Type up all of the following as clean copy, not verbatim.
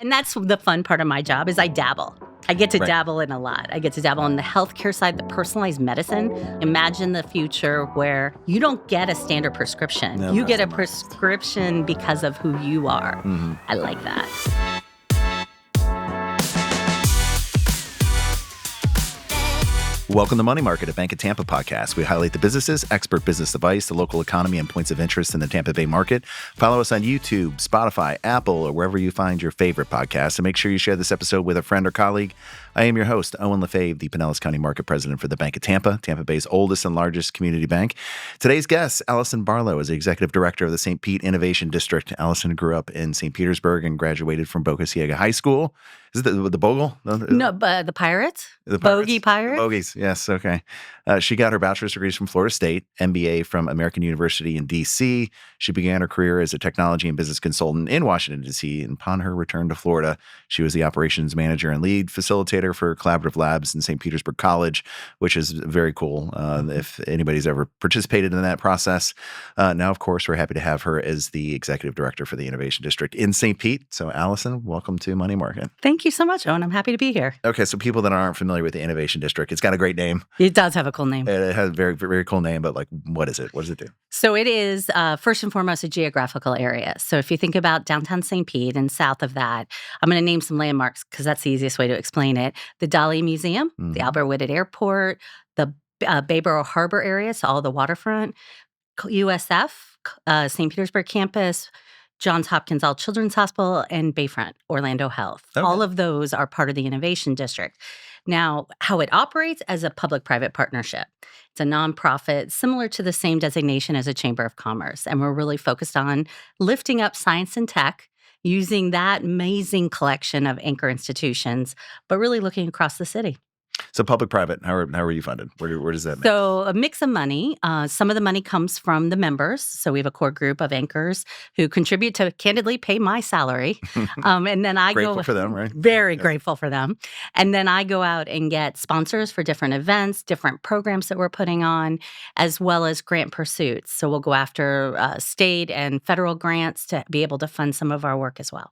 And that's the fun part of my job is I dabble. I get to Right. dabble in a lot. I get to dabble on the healthcare side, the personalized medicine. Imagine the future where you don't get a standard prescription. No, You get a customized. prescription because of who you are. Mhm. I like that. Welcome to Money Market, a Bank of Tampa podcast. We highlight the businesses, expert business advice, the local economy, and points of interest in the Tampa Bay market. Follow us on YouTube, Spotify, Apple, or wherever you find your favorite podcasts. And make sure you share this episode with a friend or colleague. I am your host, Owen LaFave, the Pinellas County Market President for the Bank of Tampa, Tampa Bay's oldest and largest community bank. Today's guest, Alison Barlow, is the Executive Director of the St. Pete Innovation District. Alison grew up in St. Petersburg and graduated from Boca Ciega High School. Is it the Bogle? No, but the Pirates? The Bogey Pirates? The Bogies, yes, okay. She got her bachelor's degrees from Florida State, MBA from American University in D.C. She began her career as a technology and business consultant in Washington, D.C. And upon her return to Florida, she was the operations manager and lead facilitator for Collaborative Labs in St. Petersburg College, which is very cool if anybody's ever participated in that process. Now, of course, we're happy to have her as the Executive Director for the Innovation District in St. Pete. So, Alison, welcome to Money Market. Thank you so much, Owen. I'm happy to be here. Okay, so people that aren't familiar with the Innovation District, it's got a great name. It does have a cool name. It has a very, very cool name, but what is it? What does it do? So it is, first and foremost, a geographical area. So if you think about downtown St. Pete and south of that, I'm going to name some landmarks because that's the easiest way to explain it. The Dali Museum, the Albert Whitted Airport, the Bayboro Harbor area, so all the waterfront, USF, St. Petersburg campus, Johns Hopkins All Children's Hospital, and Bayfront Orlando Health. Okay. All of those are part of the Innovation District. Now, how it operates as a public-private partnership. It's a nonprofit, similar to the same designation as a Chamber of Commerce. And we're really focused on lifting up science and tech, using that amazing collection of anchor institutions, but really looking across the city. So public-private, how are you funded? Where does that make? So a mix of money. Some of the money comes from the members. So we have a core group of anchors who contribute to, candidly, pay my salary. And then I Grateful for them, right? Very grateful for them. And then I go out and get sponsors for different events, different programs that we're putting on, as well as grant pursuits. So we'll go after state and federal grants to be able to fund some of our work as well.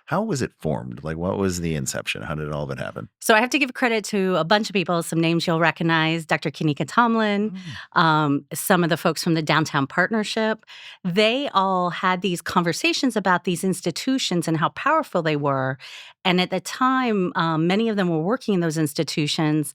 How was it formed? What was the inception? How did all of it happen? So I have to give credit to a bunch of people, some names you'll recognize, Dr. Kanika Tomlin, some of the folks from the Downtown Partnership. They all had these conversations about these institutions and how powerful they were. And at the time, many of them were working in those institutions,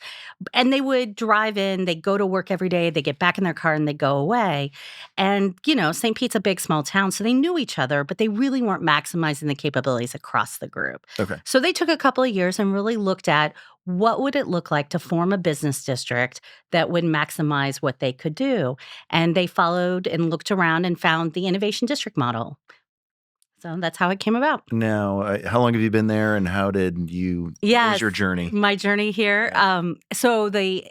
and they would drive in, they go to work every day, they get back in their car and they go away. And, St. Pete's a big, small town, so they knew each other, but they really weren't maximizing the capabilities across the group. Okay. So they took a couple of years and really looked at what would it look like to form a business district that would maximize what they could do. And they followed and looked around and found the Innovation District model. So that's how it came about. Now, how long have you been there, and how did you? Yes, what was your journey? My journey here. So the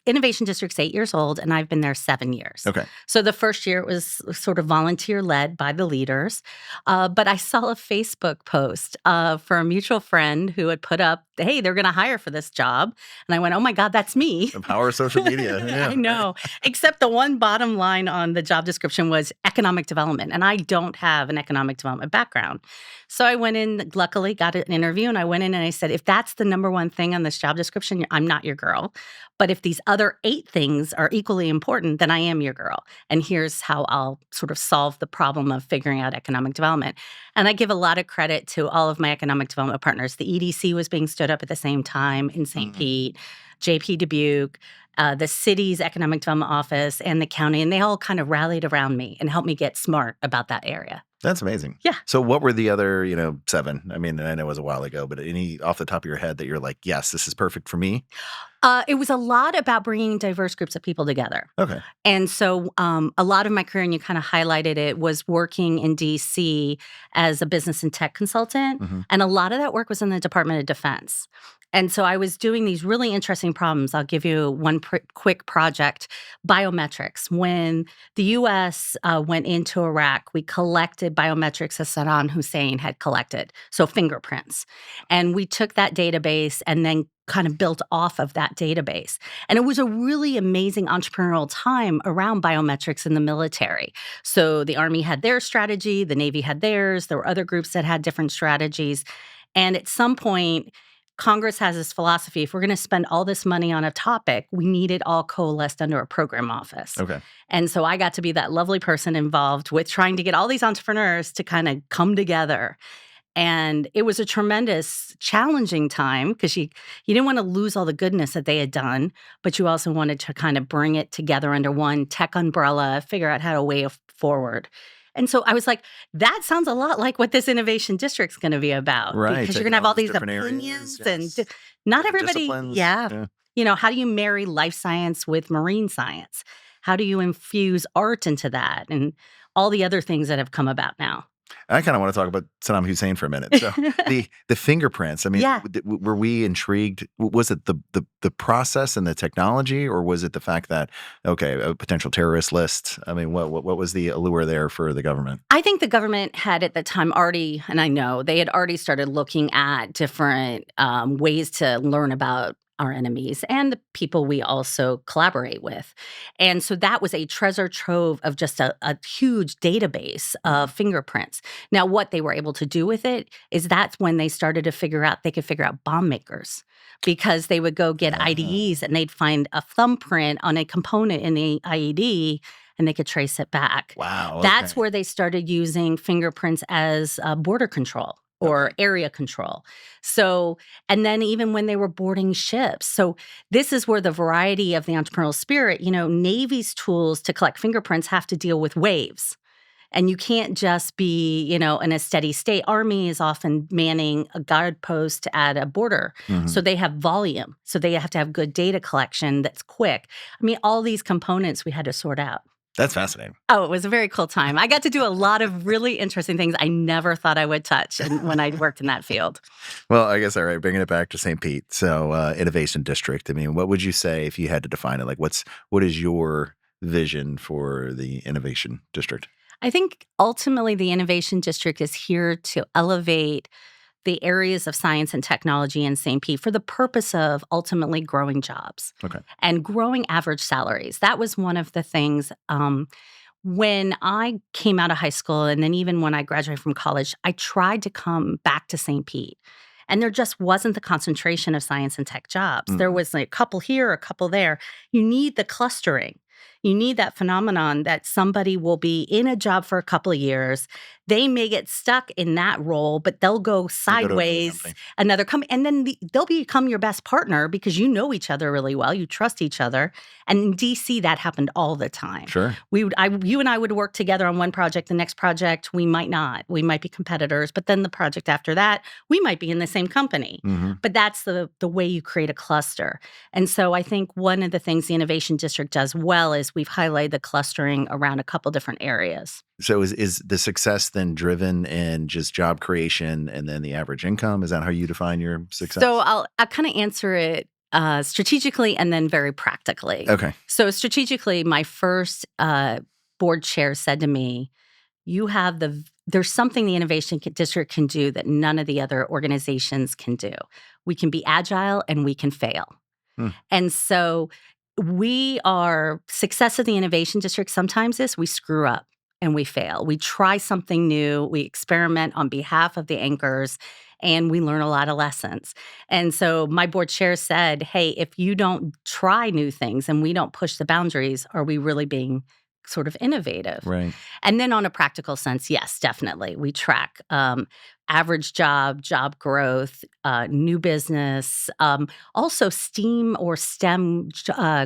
Innovation District's 8 years old, and I've been there 7 years. Okay. So the first year it was sort of volunteer-led by the leaders. But I saw a Facebook post for a mutual friend who had put up, hey, they're going to hire for this job. And I went, oh my God, that's me. The power of social media. Yeah. I know. Except the one bottom line on the job description was economic development. And I don't have an economic development background. So I went in, luckily got an interview, and I went in and I said, if that's the number one thing on this job description, I'm not your girl. But if these other 8 things are equally important, then I am your girl. And here's how I'll sort of solve the problem of figuring out economic development. And I give a lot of credit to all of my economic development partners. The EDC was being stood up at the same time in St. Pete, JP Dubuque, the city's economic development office, and the county. And they all kind of rallied around me and helped me get smart about that area. That's amazing. Yeah. So what were the other, 7? I mean, I know it was a while ago, but any off the top of your head that you're like, yes, this is perfect for me? It was a lot about bringing diverse groups of people together. Okay. And so a lot of my career, and you kind of highlighted it, was working in D.C. as a business and tech consultant. And a lot of that work was in the Department of Defense. And so I was doing these really interesting problems. I'll give you one quick project, biometrics. When the U.S. Went into Iraq, we collected biometrics as Saddam Hussein had collected, so fingerprints. And we took that database and then kind of built off of that database. And it was a really amazing entrepreneurial time around biometrics in the military. So the Army had their strategy, the Navy had theirs, there were other groups that had different strategies. And at some point, Congress has this philosophy, if we're going to spend all this money on a topic, we need it all coalesced under a program office. Okay. And so I got to be that lovely person involved with trying to get all these entrepreneurs to kind of come together. And it was a tremendous, challenging time because you didn't want to lose all the goodness that they had done, but you also wanted to kind of bring it together under one tech umbrella, figure out how to way forward. And so I was like, that sounds a lot like what this innovation district's going to be about. Right. Because you're going to have all these different opinions areas, and not different everybody. disciplines. Yeah. How do you marry life science with marine science? How do you infuse art into that? And all the other things that have come about now. I kind of want to talk about Saddam Hussein for a minute. So the fingerprints. I mean, were we intrigued? Was it the process and the technology, or was it the fact that a potential terrorist list? I mean, what was the allure there for the government? I think the government had at the time already, and I know they had already started looking at different ways to learn about our enemies and the people we also collaborate with. And so that was a treasure trove of just a huge database of fingerprints. Now, what they were able to do with it is that's when they started to figure out they could figure out bomb makers, because they would go get IDEs and they'd find a thumbprint on a component in the IED and they could trace it back. Wow. Okay. That's where they started using fingerprints as border control or area control. So, and then even when they were boarding ships. So this is where the variety of the entrepreneurial spirit, Navy's tools to collect fingerprints have to deal with waves. And you can't just be, in a steady state. Army is often manning a guard post at a border. Mm-hmm. So they have volume. So they have to have good data collection that's quick. I mean, all these components we had to sort out. That's fascinating. Oh, it was a very cool time. I got to do a lot of really interesting things I never thought I would touch when I worked in that field. Well, I guess, all right, bringing it back to St. Pete. So Innovation District, I mean, what would you say if you had to define it? Like, what is your vision for the Innovation District? I think ultimately the Innovation District is here to elevate the areas of science and technology in St. Pete for the purpose of ultimately growing jobs and growing average salaries. That was one of the things when I came out of high school, and then even when I graduated from college, I tried to come back to St. Pete. And there just wasn't the concentration of science and tech jobs. There was like a couple here, a couple there. You need the clustering. You need that phenomenon that somebody will be in a job for a couple of years. They may get stuck in that role, but they'll go sideways, another company, and then they'll become your best partner because you know each other really well. You trust each other. And in DC, that happened all the time. Sure. You and I would work together on one project. The next project, we might not. We might be competitors. But then the project after that, we might be in the same company. Mm-hmm. But that's the way you create a cluster. And so I think one of the things the Innovation District does well is we've highlighted the clustering around a couple different areas. So is the success then driven in just job creation and then the average income? Is that how you define your success? So I'll kind of answer it strategically and then very practically. Okay. So strategically, my first board chair said to me, there's something the Innovation District can do that none of the other organizations can do. We can be agile and we can fail. And so success of the Innovation District sometimes is we screw up and we fail. We try something new, we experiment on behalf of the anchors, and we learn a lot of lessons. And so my board chair said, hey, if you don't try new things and we don't push the boundaries, are we really being sort of innovative? Right. And then on a practical sense, yes, definitely. We track average job growth, new business, also STEAM or STEM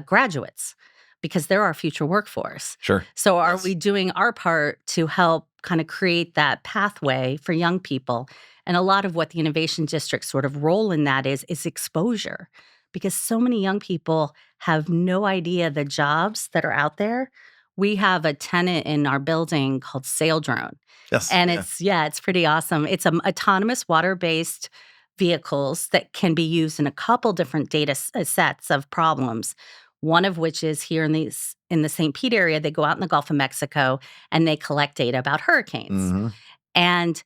graduates, because they're our future workforce. Sure. So are we doing our part to help kind of create that pathway for young people? And a lot of what the Innovation District sort of role in that is exposure, because so many young people have no idea the jobs that are out there. We have a tenant in our building called Sail Drone. Yes. And it's pretty awesome. It's autonomous water-based vehicles that can be used in a couple different data sets of problems. One of which is here in the St. Pete area, they go out in the Gulf of Mexico and they collect data about hurricanes. Mm-hmm. And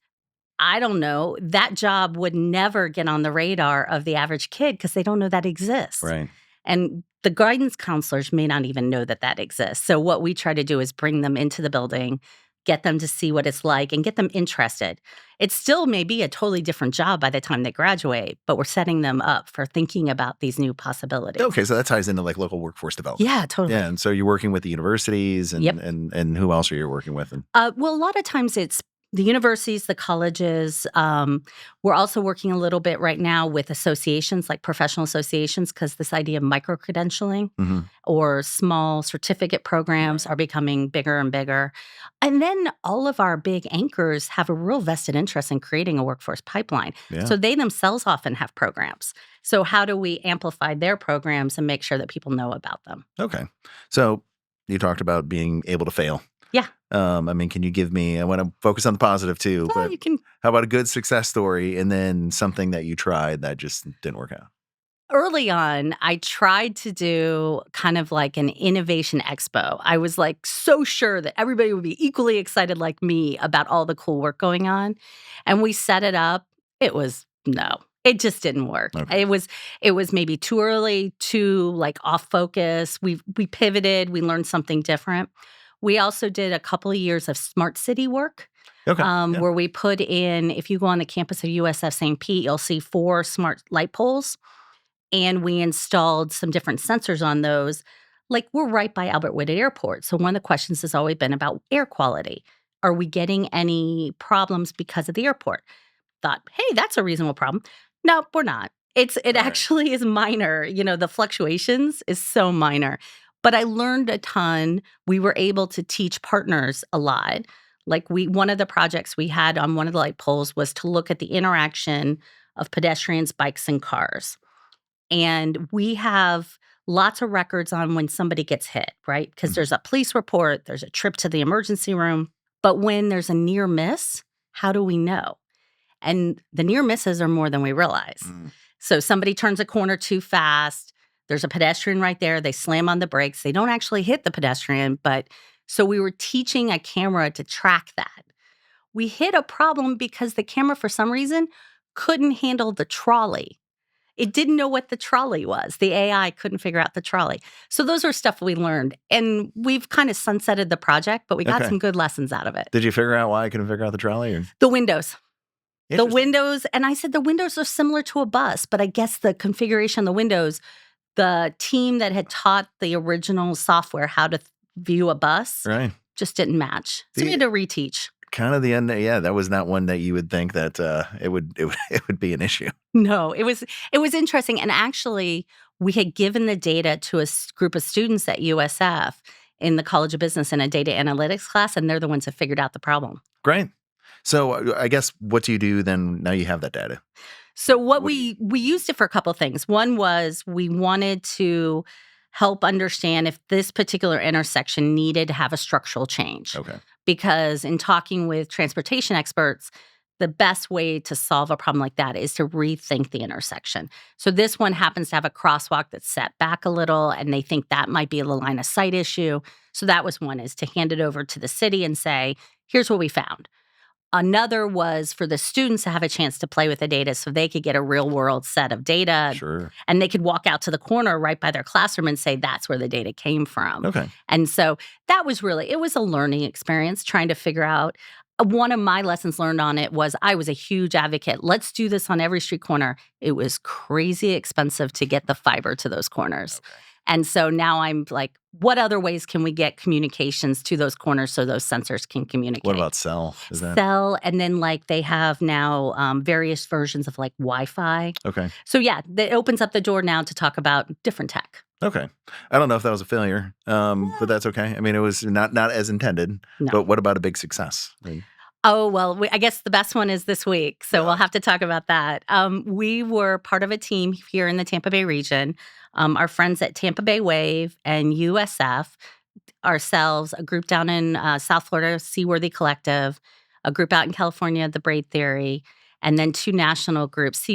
I don't know, that job would never get on the radar of the average kid because they don't know that exists. Right. And the guidance counselors may not even know that exists. So what we try to do is bring them into the building, get them to see what it's like, and get them interested. It still may be a totally different job by the time they graduate, but we're setting them up for thinking about these new possibilities. Okay, so that ties into like local workforce development. Yeah, totally. Yeah, and so you're working with the universities, and Yep. and who else are you working with? And Well, a lot of times it's the universities, the colleges. We're also working a little bit right now with associations, like professional associations, because this idea of micro-credentialing Mhm. or small certificate programs Right. are becoming bigger and bigger. And then all of our big anchors have a real vested interest in creating a workforce pipeline. Yeah. So they themselves often have programs. So how do we amplify their programs and make sure that people know about them? Okay. So you talked about being able to fail. Yeah. I mean, can you give me, I want to focus on the positive too, Well, but you can. how about a good success story and then something that you tried that just didn't work out? Early on, I tried to do kind of like an innovation expo. I was like so sure that everybody would be equally excited like me about all the cool work going on. And we set it up. It just didn't work. Okay. It was maybe too early, too like off focus. We pivoted, we learned something different. We also did a couple of years of smart city work. Okay. Yeah. Where we put in, if you go on the campus of USF St. Pete, you'll see 4 smart light poles, and we installed some different sensors on those. Like, we're right by Albert Whitted Airport, so one of the questions has always been about air quality. Are we getting any problems because of the airport? Thought, "Hey, that's a reasonable problem." No, we're not. It Right. actually is minor, the fluctuations is so minor. But I learned a ton. We were able to teach partners a lot. Like, one of the projects we had on one of the light poles was to look at the interaction of pedestrians, bikes, and cars. And we have lots of records on when somebody gets hit, right? Because Mhm. there's a police report, there's a trip to the emergency room. But when there's a near miss, how do we know? And the near misses are more than we realize. Mm. So somebody turns a corner too fast. There's a pedestrian right there. They slam on the brakes. They don't actually hit the pedestrian, but so we were teaching a camera to track that. We hit a problem because the camera, for some reason, couldn't handle the trolley. It didn't know what the trolley was. The AI couldn't figure out the trolley. So those are stuff we learned. And we've kind of sunsetted the project, but we got Okay. some good lessons out of it. Did you figure out why I couldn't figure out the trolley? Or? The windows. The Interesting. windows, and I said the windows are similar to a bus, but I guess the configuration of the windows, the team that had taught the original software how to view a bus Right. just didn't match. So we had to reteach. Kind of the end. Yeah, that was not one that you would think that it would it would be an issue. No, it was interesting, and actually, we had given the data to a group of students at USF in the College of Business in a data analytics class, and they're the ones that figured out the problem. Great. So I guess what do you do then? Now you have that data. So what What do we used it for a couple of things. One was we wanted to help understand if this particular intersection needed to have a structural change. Okay. Because in talking with transportation experts, the best way to solve a problem like that is to rethink the intersection. So this one happens to have a crosswalk that's set back a little, and they think that might be a line of sight issue. So that was one, is to hand it over to the city and say, here's what we found. Another was for the students to have a chance to play with the data so they could get a real world set of data. Sure. And they could walk out to the corner right by their classroom and say, that's where the data came from. Okay. And so that was it was a learning experience trying to figure out. One of my lessons learned on it was I was a huge advocate. Let's do this on every street corner. It was crazy expensive to get the fiber to those corners. Okay. And so now I'm like, what other ways can we get communications to those corners so those sensors can communicate? What about cell? Is that Cell, and then like they have now various versions of like Wi-Fi. okay? So yeah, that opens up the door now to talk about different tech. Okay. I don't know if that was a failure, but that's okay. I mean, it was not as intended. No. But what about a big success? I mean, Oh, well, I guess the best one is this week. So Yeah. we'll have to talk about that. We were part of a team here in the Tampa Bay region. Our friends at Tampa Bay Wave and USF, ourselves, a group down in South Florida, Seaworthy Collective, a group out in California, the Braid Theory, and then 2 national groups,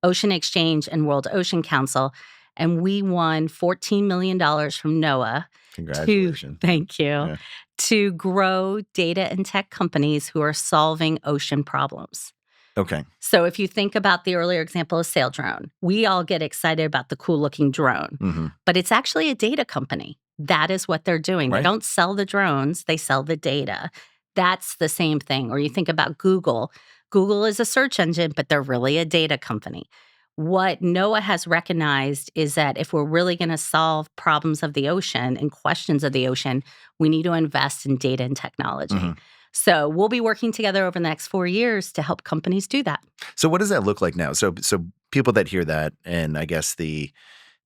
Ocean Exchange and World Ocean Council. And we won $14 million from NOAA. congratulations. Thank you. Yeah. To grow data and tech companies who are solving ocean problems. Okay. So if you think about the earlier example of Sail Drone, we all get excited about the cool looking drone, Mm-hmm. but it's actually a data company. That is what they're doing. Right. They don't sell the drones, they sell the data. That's the same thing. Or you think about Google. Google is a search engine, but they're really a data company. What NOAA has recognized is that if we're really going to solve problems of the ocean and questions of the ocean, we need to invest in data and technology. Mhm. So we'll be working together over the next 4 years to help companies do that. So what does that look like now? So people that hear that, and I guess the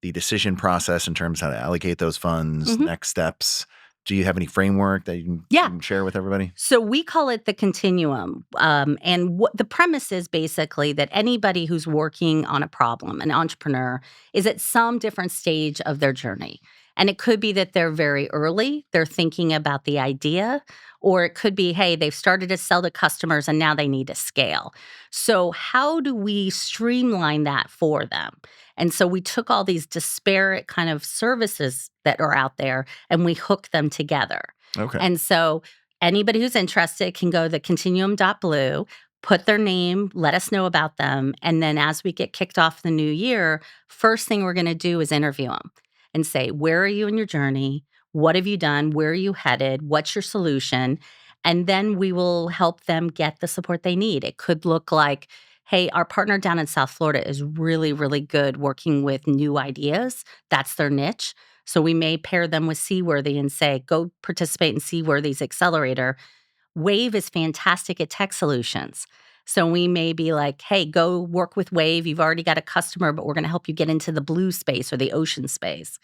decision process in terms of how to allocate those funds, Mhm. next steps. Do you have any framework that you Yeah. can share with everybody? So we call it the continuum. And what the premise is basically that anybody who's working on a problem, an entrepreneur, is at some different stage of their journey. And it could be that they're very early, they're thinking about the idea, or it could be, hey, they've started to sell to customers and now they need to scale. So, how do we streamline that for them? And so we took all these disparate kind of services that are out there and we hook them together. Okay. And so anybody who's interested can go to continuum.blue, put their name, let us know about them. And then as we get kicked off the new year, first thing we're going to do is interview them and say, where are you in your journey? What have you done? Where are you headed? What's your solution? And then we will help them get the support they need. It could look like, hey, our partner down in South Florida is really, really good working with new ideas. That's their niche. So we may pair them with Seaworthy and say, go participate in Seaworthy's accelerator. Wave is fantastic at tech solutions. So we may be like, hey, go work with Wave. You've already got a customer, but we're going to help you get into the blue space or the ocean space.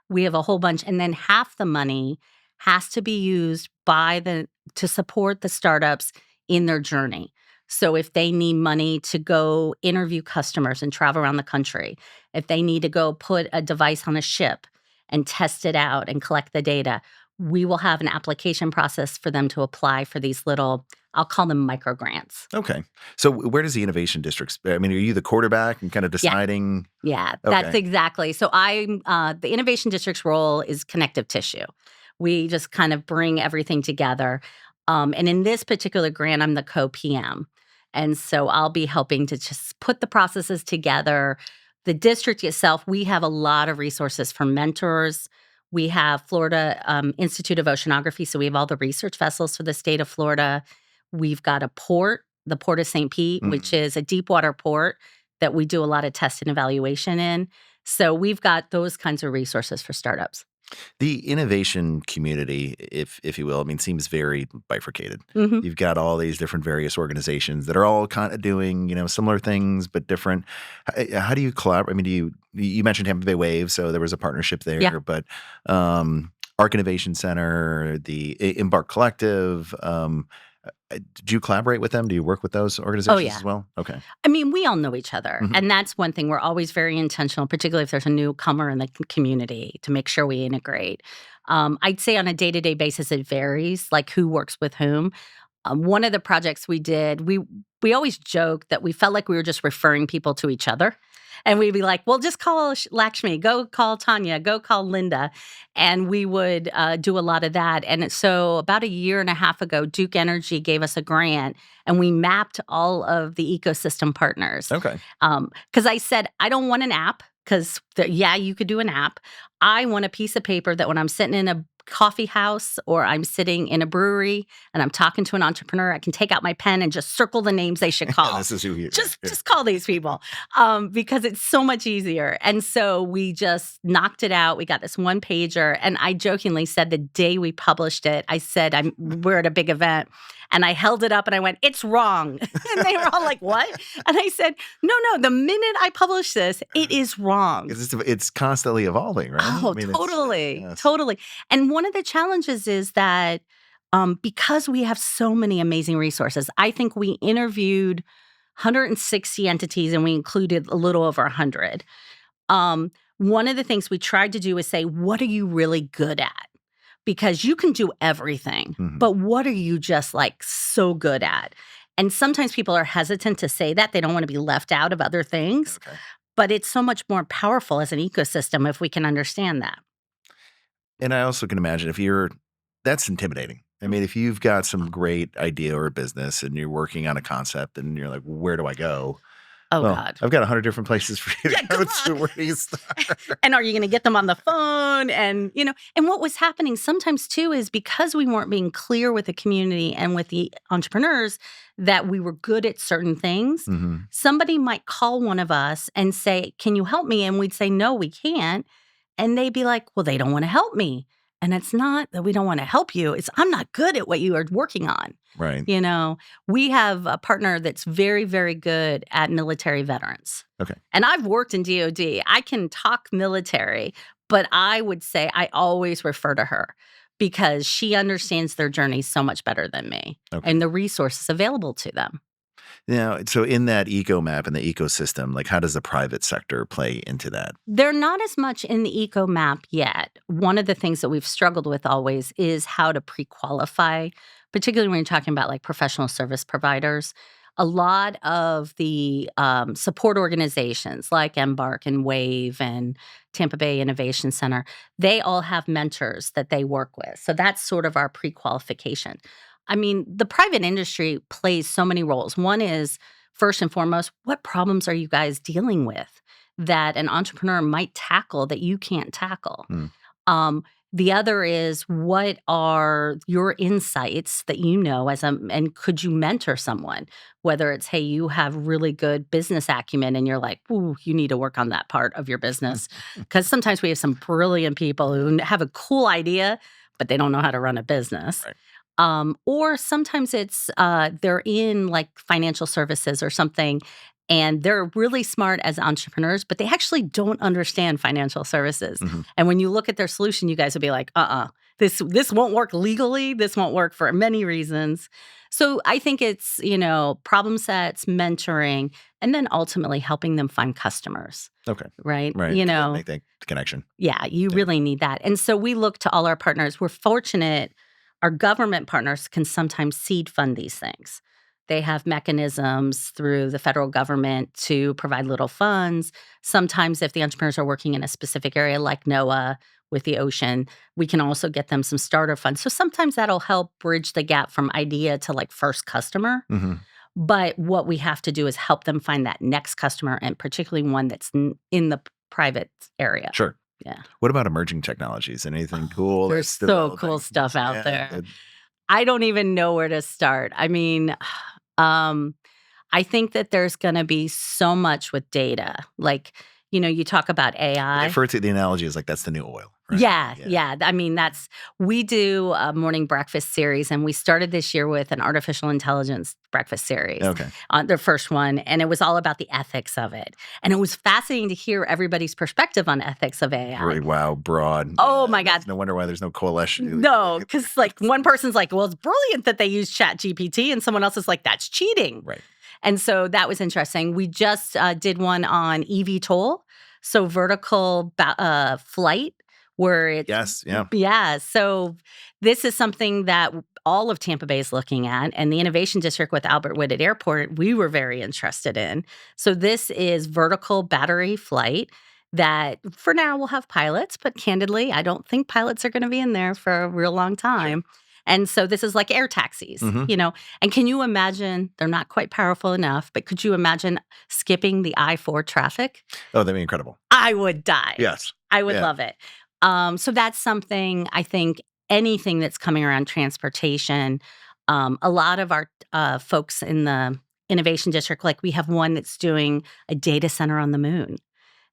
We have a whole bunch. And then half the money has to be used to support the startups in their journey. So if they need money to go interview customers and travel around the country, if they need to go put a device on a ship and test it out and collect the data, we will have an application process for them to apply for these little, I'll call them micro grants. Okay. So where does the innovation district? I mean, are you the quarterback and kind of Yeah. deciding? Yeah, that's Okay. exactly. So the innovation district's role is connective tissue. We just kind of bring everything together. And in this particular grant, I'm the co-PM. And so I'll be helping to just put the processes together. The district itself, we have a lot of resources for mentors. We have Florida Institute of Oceanography. So we have all the research vessels for the state of Florida. We've got a port, the Port of St. Pete, which Mhm. is a deep water port that we do a lot of test and evaluation in. So we've got those kinds of resources for startups. The innovation community, if you will, I mean, seems very bifurcated. Mhm. You've got all these different various organizations that are all kind of doing, similar things but different. How do you collaborate? I mean, you mentioned Tampa Bay Wave, so there was a partnership Yeah. there, but Arc Innovation Center, the Embark Collective. Do you collaborate with them? Do you work with those Oh, organizations yeah. as well? Okay. I mean, we all know each other. Mhm. And that's one thing. We're always very intentional, particularly if there's a newcomer in the community, to make sure we integrate. I'd say on a day to day basis, it varies, like who works with whom. One of the projects we did, we always joke that we felt like we were just referring people to each other. And we'd be like, well, just call Lakshmi, go call Tanya, go call Linda. And we would do a lot of that. And so about a year and a half ago, Duke Energy gave us a grant and we mapped all of the ecosystem partners. Okay. Because I said, I don't want an app because, yeah, you could do an app. I want a piece of paper that when I'm sitting in a coffee house or I'm sitting in a brewery and I'm talking to an entrepreneur, I can take out my pen and just circle the names they should call. This is who you Just call these people because it's so much easier. And so we just knocked it out. We got this one pager, and I jokingly said the day we published it, I said we're at a big event, and I held it up and I went, "It's wrong," and they were all like, "What?" And I said, "No, no. The minute I publish this, it is wrong." It's constantly evolving, right? Oh, I mean, totally, yes. totally. And one of the challenges is that because we have so many amazing resources, I think we interviewed 160 entities and we included a little over 100. One of the things we tried to do is say, what are you really good at? Because you can do everything, Mhm. but what are you just like so good at? And sometimes people are hesitant to say that. They don't want to be left out of other things, Okay. but it's so much more powerful as an ecosystem if we can understand that. And I also can imagine that's intimidating. I mean, if you've got some great idea or a business and you're working on a concept and you're like, where do I go? Oh, Well, God. I've got 100 different places for you Yeah, to go good to. luck. Where do you start? And are you going to get them on the phone? And, and what was happening sometimes too is because we weren't being clear with the community and with the entrepreneurs that we were good at certain things, Mhm. somebody might call one of us and say, "Can you help me?" And we'd say, "No, we can't." And they'd be like, "Well, they don't want to help me." And it's not that we don't want to help you. It's I'm not good at what you are working on. Right. We have a partner that's very, very good at military veterans. Okay. And I've worked in DOD. I can talk military, but I would say I always refer to her because she understands their journey so much better than me Okay. and the resources available to them. Now, so in that eco map and the ecosystem, like how does the private sector play into that? They're not as much in the eco map yet. One of the things that we've struggled with always is how to pre-qualify, particularly when you're talking about like professional service providers. A lot of the support organizations like Embark and Wave and Tampa Bay Innovation Center, they all have mentors that they work with. So that's sort of our pre-qualification. I mean, the private industry plays so many roles. One is, first and foremost, what problems are you guys dealing with that an entrepreneur might tackle that you can't tackle? Hmm. Um, the other is, what are your insights that and could you mentor someone? Whether it's, hey, you have really good business acumen and you're like, ooh, you need to work on that part of your business. Because sometimes we have some brilliant people who have a cool idea, but they don't know how to run a business. Right. Or sometimes it's they're in like financial services or something, and they're really smart as entrepreneurs, but they actually don't understand financial services. Mhm. And when you look at their solution, you guys will be like, this won't work legally. This won't work for many reasons. So I think it's, problem sets, mentoring, and then ultimately helping them find customers. Okay. Right. Right. Make that connection. Yeah, you Yeah. really need that. And so we look to all our partners. We're fortunate our government partners can sometimes seed fund these things. They have mechanisms through the federal government to provide little funds. Sometimes if the entrepreneurs are working in a specific area like NOAA with the ocean, we can also get them some starter funds. So sometimes that'll help bridge the gap from idea to like first customer. Mhm. But what we have to do is help them find that next customer, and particularly one that's in the private area. Sure. Yeah. What about emerging technologies? Anything cool? There's that's so cool developing? stuff out Yeah, there. I don't even know where to start. I mean, I think that there's going to be so much with data. Like, you talk about I AI. refer to the analogy as like that's the new oil. Right? Yeah. I mean, we do a morning breakfast series, and we started this year with an artificial intelligence breakfast series. Okay. The first one, and it was all about the ethics of it. And it was fascinating to hear everybody's perspective on ethics of AI. Very broad. Oh my God. No wonder why there's no coalition. No, because like one person's like, well, it's brilliant that they use Chat GPT, and someone else is like, that's cheating. Right. And so that was interesting. We just did one on eVTOL, so vertical flight, where it's Yes. Yeah. yeah. So this is something that all of Tampa Bay is looking at, and the Innovation District with Albert Whitted Airport, we were very interested in. So this is vertical battery flight that for now will have pilots, but candidly, I don't think pilots are going to be in there for a real long time. Sure. And so this is like air taxis, and can you imagine, they're not quite powerful enough, but could you imagine skipping the I-4 traffic? Oh, that'd be incredible. I would die. Yes. I would love it. So that's something, I think, anything that's coming around transportation, a lot of our folks in the Innovation District, like we have one that's doing a data center on the moon.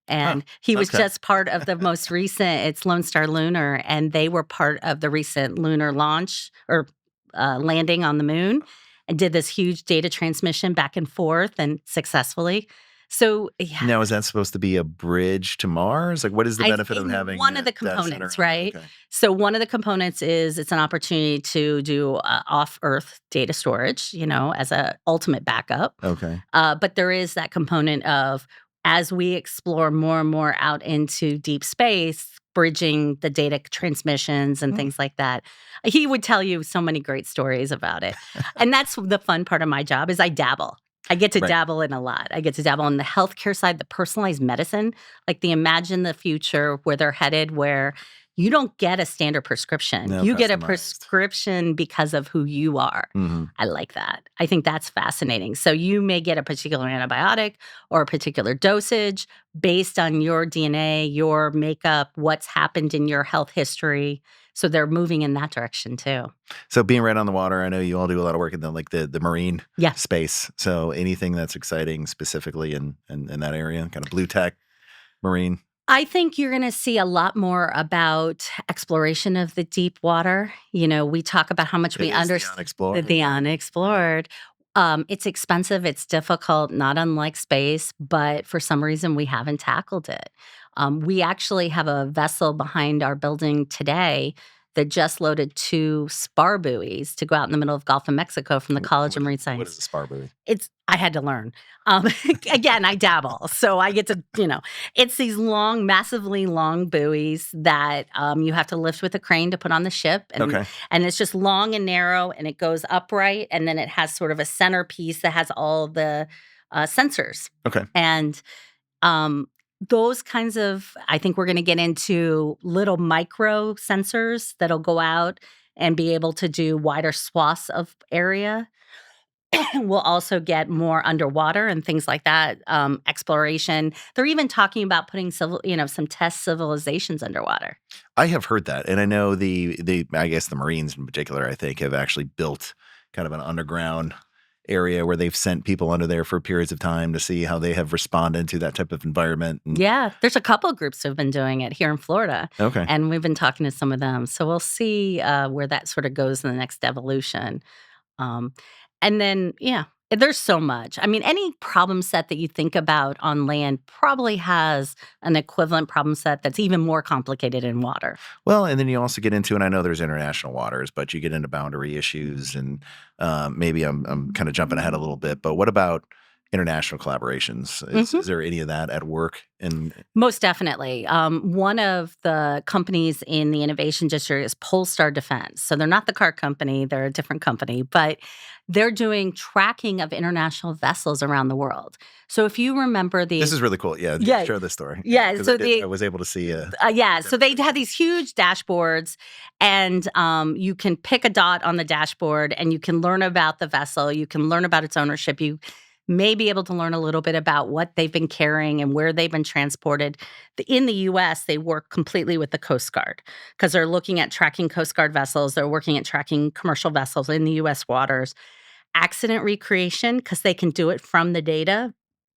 And he was just part of the most recent, it's Lone Star Lunar, and they were part of the recent lunar launch or landing on the moon, and did this huge data transmission back and forth and successfully. So, yeah. Now, is that supposed to be a bridge to Mars? Like, what is the benefit of having one of the components, right? Okay. So one of the components is it's an opportunity to do off-Earth data storage, as a ultimate backup. Okay. But there is that component of, as we explore more and more out into deep space, bridging the data transmissions and things like that. He would tell you so many great stories about it. And that's the fun part of my job is I dabble. I get to dabble in a lot. I get to dabble on the healthcare side, the personalized medicine, like imagine the future where they're headed, where You don't get a standard prescription. No, You get a customized. prescription because of who you are. Mhm. I like that. I think that's fascinating. So you may get a particular antibiotic or a particular dosage based on your DNA, your makeup, what's happened in your health history. So they're moving in that direction too. So being right on the water, I know you all do a lot of work in the marine Yeah. space. So anything that's exciting specifically in that area, kind of blue tech, marine. I think you're going to see a lot more about exploration of the deep water. We talk about how much we It is the understand unexplored. the unexplored. It's expensive, it's difficult, not unlike space, but for some reason we haven't tackled it. We actually have a vessel behind our building today that just loaded 2 spar buoys to go out in the middle of Gulf of Mexico from the College of Marine Science. What is a spar buoy? I had to learn. Again, I dabble, so I get to, it's these long, massively long buoys that you have to lift with a crane to put on the ship. And, Okay. and it's just long and narrow, and it goes upright, and then it has sort of a centerpiece that has all the sensors. Okay. And those kinds of, I think we're going to get into little micro sensors that'll go out and be able to do wider swaths of area. We'll also get more underwater and things like that, exploration. They're even talking about putting some test civilizations underwater. I have heard that, and I know I guess the Marines in particular, I think, have actually built kind of an underground area where they've sent people under there for periods of time to see how they have responded to that type of environment. Yeah, there's a couple groups who have been doing it here in Florida. Okay. And we've been talking to some of them. So we'll see where that sort of goes in the next evolution. And then, there's so much. I mean, any problem set that you think about on land probably has an equivalent problem set that's even more complicated in water. Well, and then you also get into, and I know there's international waters, but you get into boundary issues, and maybe I'm kind of jumping ahead a little bit, but what about international collaborations? Is there any of that at work? Most definitely. One of the companies in the Innovation District is Polestar Defense. So they're not the car company, they're a different company, but they're doing tracking of international vessels around the world. So if you remember This is really cool. Yeah. Share this story. Yeah. So I was able to see. So they had these huge dashboards, and you can pick a dot on the dashboard, and you can learn about the vessel. You can learn about its ownership. You may be able to learn a little bit about what they've been carrying and where they've been transported. In the U.S., they work completely with the Coast Guard because they're looking at tracking Coast Guard vessels. They're working at tracking commercial vessels in the U.S. waters. Accident recreation, because they can do it from the data.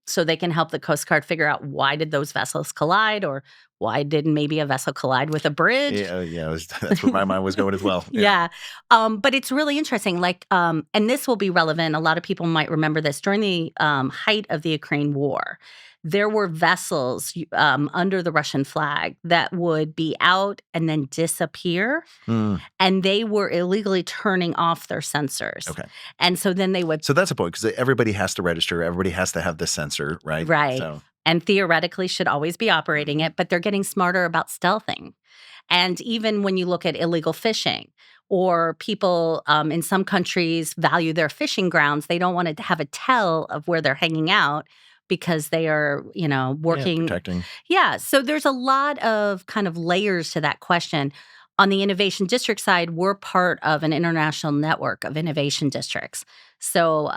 So they can help the Coast Guard figure out why did those vessels collide, or why did maybe a vessel collide with a bridge? Yeah, that's where my mind was going as well. Yeah. But it's really interesting. And this will be relevant. A lot of people might remember this. During the height of the Ukraine war, there were vessels under the Russian flag that would be out and then disappear. And they were illegally turning off their sensors. Okay. And so then they would. So that's a point, because everybody has to register. Everybody has to have the sensor, right? Right. So. And theoretically should always be operating it, but they're getting smarter about stealthing. And even when you look at illegal fishing, or people in some countries value their fishing grounds, they don't want to have a tell of where they're hanging out because they are, working. Yeah, protecting. Yeah. So there's a lot of kind of layers to that question. On the Innovation District side, we're part of an international network of innovation districts. So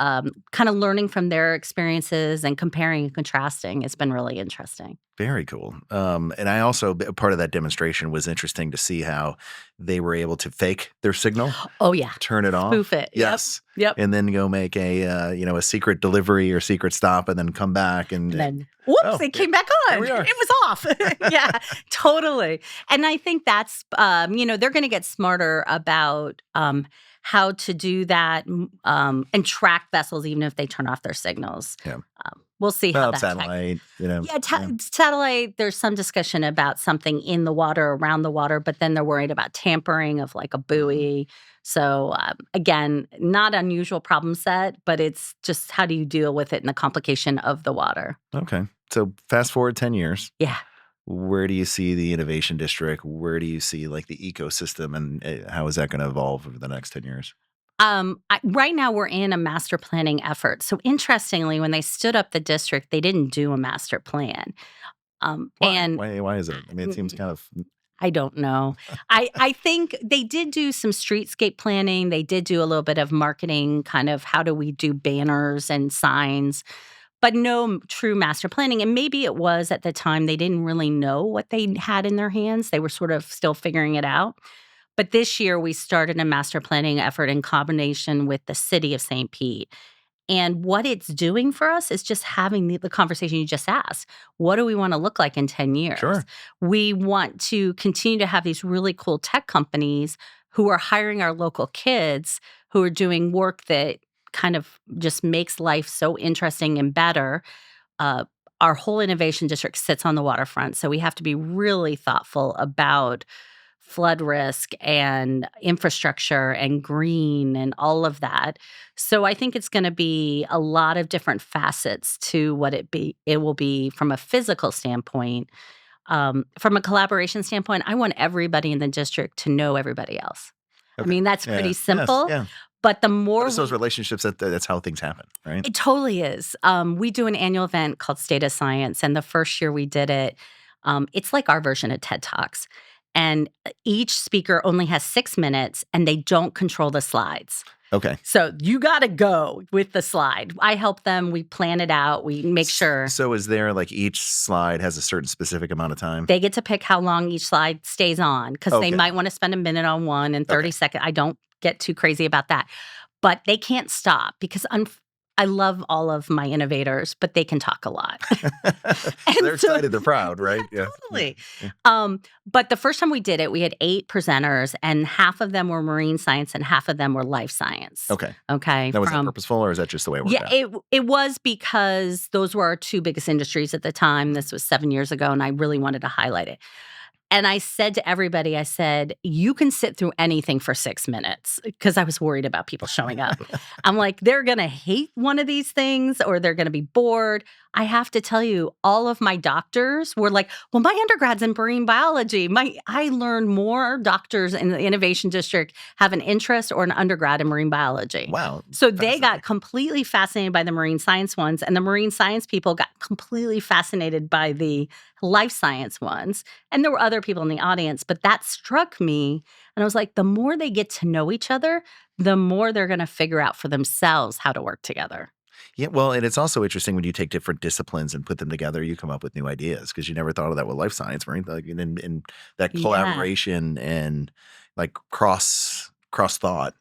kind of learning from their experiences and comparing and contrasting has been really interesting. Very cool. And I also, part of that demonstration was interesting to see how they were able to fake their signal. Oh, yeah. Turn it off. Spoof it. Yes. Yep. And then go make a secret delivery or secret stop, and then come back and then whoops, it came back on. Here we are. It was off. Yeah, totally. And I think that's, they're going to get smarter about how to do that and track vessels even if they turn off their signals. Yeah. We'll see how that satellite, satellite, there's some discussion about something in the water, around the water, but then they're worried about tampering of like a buoy. So again, not unusual problem set, but it's just how do you deal with it in the complication of the water. Okay. So fast forward 10 years. Yeah. Where do you see the Innovation District? Where do you see like the ecosystem, and how is that going to evolve over the next 10 years? Right now, we're in a master planning effort. So interestingly, when they stood up the district, they didn't do a master plan. Why? Why is it? I mean, it seems kind of I don't know. I think they did do some streetscape planning. They did do a little bit of marketing, kind of how do we do banners and signs, but no true master planning. And maybe it was at the time they didn't really know what they had in their hands. They were sort of still figuring it out. But this year we started a master planning effort in combination with the city of St. Pete. And what it's doing for us is just having the conversation you just asked. What do we want to look like in 10 years? Sure. We want to continue to have these really cool tech companies who are hiring our local kids who are doing work that kind of just makes life so interesting and better. Our whole innovation district sits on the waterfront, so we have to be really thoughtful about flood risk and infrastructure and green and all of that. So I think it's going to be a lot of different facets to what it will be from a physical standpoint. From a collaboration standpoint, I want everybody in the district to know everybody else. I Okay. mean, that's Yeah. pretty Yes, simple. yeah. But the more But it's those relationships that's how things happen, right? it totally is. We do an annual event called State of Science, and the first year we did it, it's like our version of TED Talks. And each speaker only has 6 minutes, and they don't control the slides. Okay. So you got to go with the slide. I help them. We plan it out. We make sure. So is there like each slide has a certain specific amount of time? They get to pick how long each slide stays on because Okay. they might want to spend a minute on one and 30 seconds. I don't get too crazy about that. But they can't stop because I love all of my innovators, but they can talk a lot. They're excited. They're proud, right? Yeah. Totally. Yeah. But the first time we did it, we had 8 presenters, and half of them were marine science and half of them were life science. Okay. Okay. Now, was that purposeful, or is that just the way it worked out? It was because those were our 2 biggest industries at the time. This was 7 years ago, and I really wanted to highlight it. And I said to everybody, I said, you can sit through anything for 6 minutes because I was worried about people showing up. I'm like, they're going to hate one of these things or they're going to be bored. I have to tell you, all of my doctors were like, well, my undergrad's in marine biology. I learned more doctors in the Innovation District have an interest or an undergrad in marine biology. Wow. So they got completely fascinated by the marine science ones, and the marine science people got completely fascinated by the life science ones. And there were other people in the audience, but that struck me. And I was like, the more they get to know each other, the more they're going to figure out for themselves how to work together. Yeah, well, and it's also interesting when you take different disciplines and put them together, you come up with new ideas because you never thought of that with life science, right? Like in that Yeah. collaboration and like cross thought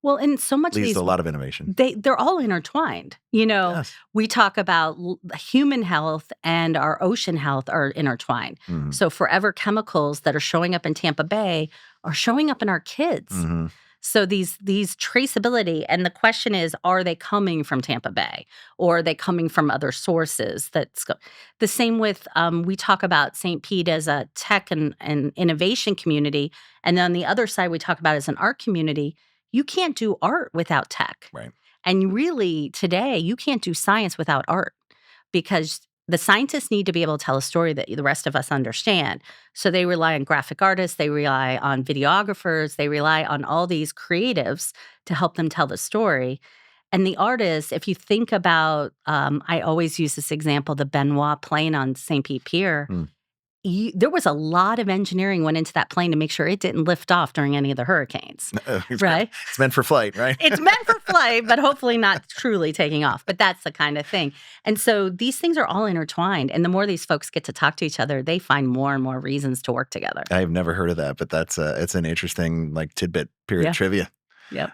Well, and so much of leads these to a lot of innovation. they're all intertwined. Yes. We talk about human health and our ocean health are intertwined. Mhm. So forever chemicals that are showing up in Tampa Bay are showing up in our kids. Mhm. So these traceability, and the question is, are they coming from Tampa Bay or are they coming from other sources? The same with, we talk about St. Pete as a tech and innovation community. And then on the other side, we talk about it as an art community. You can't do art without tech. Right. And really, today, you can't do science without art because the scientists need to be able to tell a story that the rest of us understand. So they rely on graphic artists, they rely on videographers, they rely on all these creatives to help them tell the story. And the artists, if you think about, I always use this example, the Benoit plane on St. Pete Pier. Mm. There was a lot of engineering went into that plane to make sure it didn't lift off during any of the hurricanes. Right? It's meant for flight, right? It's meant for flight, but hopefully not truly taking off. But that's the kind of thing. And so these things are all intertwined. And the more these folks get to talk to each other, they find more and more reasons to work together. I've never heard of that, but it's an interesting like tidbit period Yeah. trivia. Yep.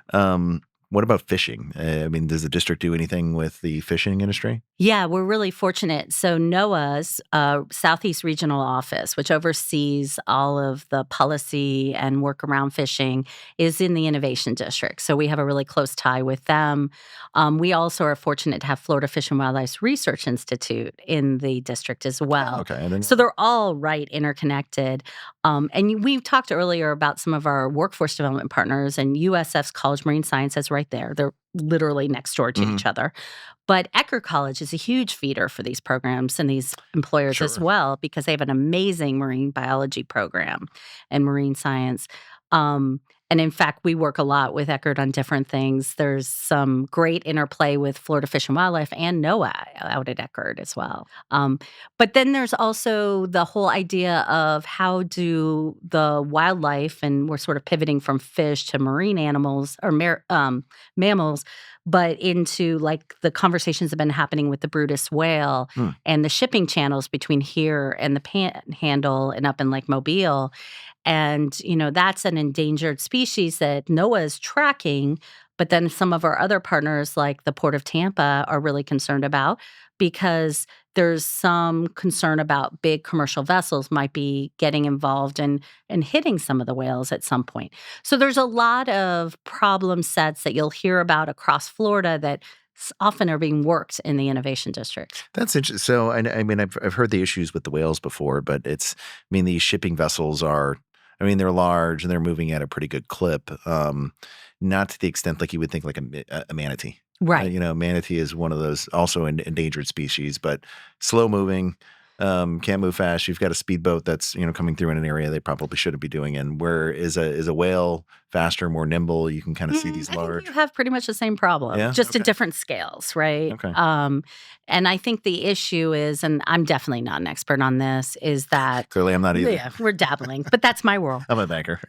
What about fishing? I mean, does the district do anything with the fishing industry? Yeah, we're really fortunate. So NOAA's Southeast Regional Office, which oversees all of the policy and work around fishing, is in the Innovation District. So we have a really close tie with them. We also are fortunate to have Florida Fish and Wildlife Research Institute in the district as well. Okay. I didn't So they're all interconnected. And we talked earlier about some of our workforce development partners, and USF's College Marine Science is right there. They're literally next door to each other. But Ecker College is a huge feeder for these programs and these employers as Sure. well because they have an amazing marine biology program and marine science. And in fact, we work a lot with Eckerd on different things. There's some great interplay with Florida Fish and Wildlife and NOAA out at Eckerd as well. But then there's also the whole idea of how do the wildlife, and we're sort of pivoting from fish to marine animals or mammals, but into like the conversations have been happening with the Brutus whale and the shipping channels between here and the Panhandle and up in Lake Mobile. And, that's an endangered species that NOAA is tracking, but then some of our other partners like the Port of Tampa are really concerned about because there's some concern about big commercial vessels might be getting involved and hitting some of the whales at some point. So there's a lot of problem sets that you'll hear about across Florida that often are being worked in the Innovation District. That's interesting. So, I mean, I've heard the issues with the whales before, but these shipping vessels are, they're large and they're moving at a pretty good clip. Not to the extent like you would think like a manatee. Right. Manatee is one of those also endangered species, but slow moving, can't move fast. You've got a speedboat that's, coming through in an area they probably shouldn't be doing in. Where is a whale faster, more nimble? You can kind of see these large. I think you have pretty much the same problem, just at different scales, right? Okay. And I think the issue is, and I'm definitely not an expert on this, is that clearly I'm not either. Yeah, we're dabbling, but that's my world. I'm a banker.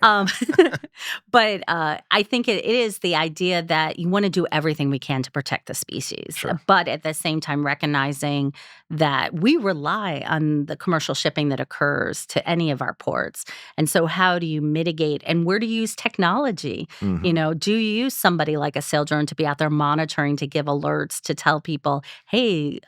But I think it is the idea that you want to do everything we can to protect the species, Sure. But at the same time recognizing that we rely on the commercial shipping that occurs to any of our ports. And so how do you mitigate and where do you use technology? Mm-hmm. Do you use somebody like a sail drone to be out there monitoring, to give alerts, to tell people, hey,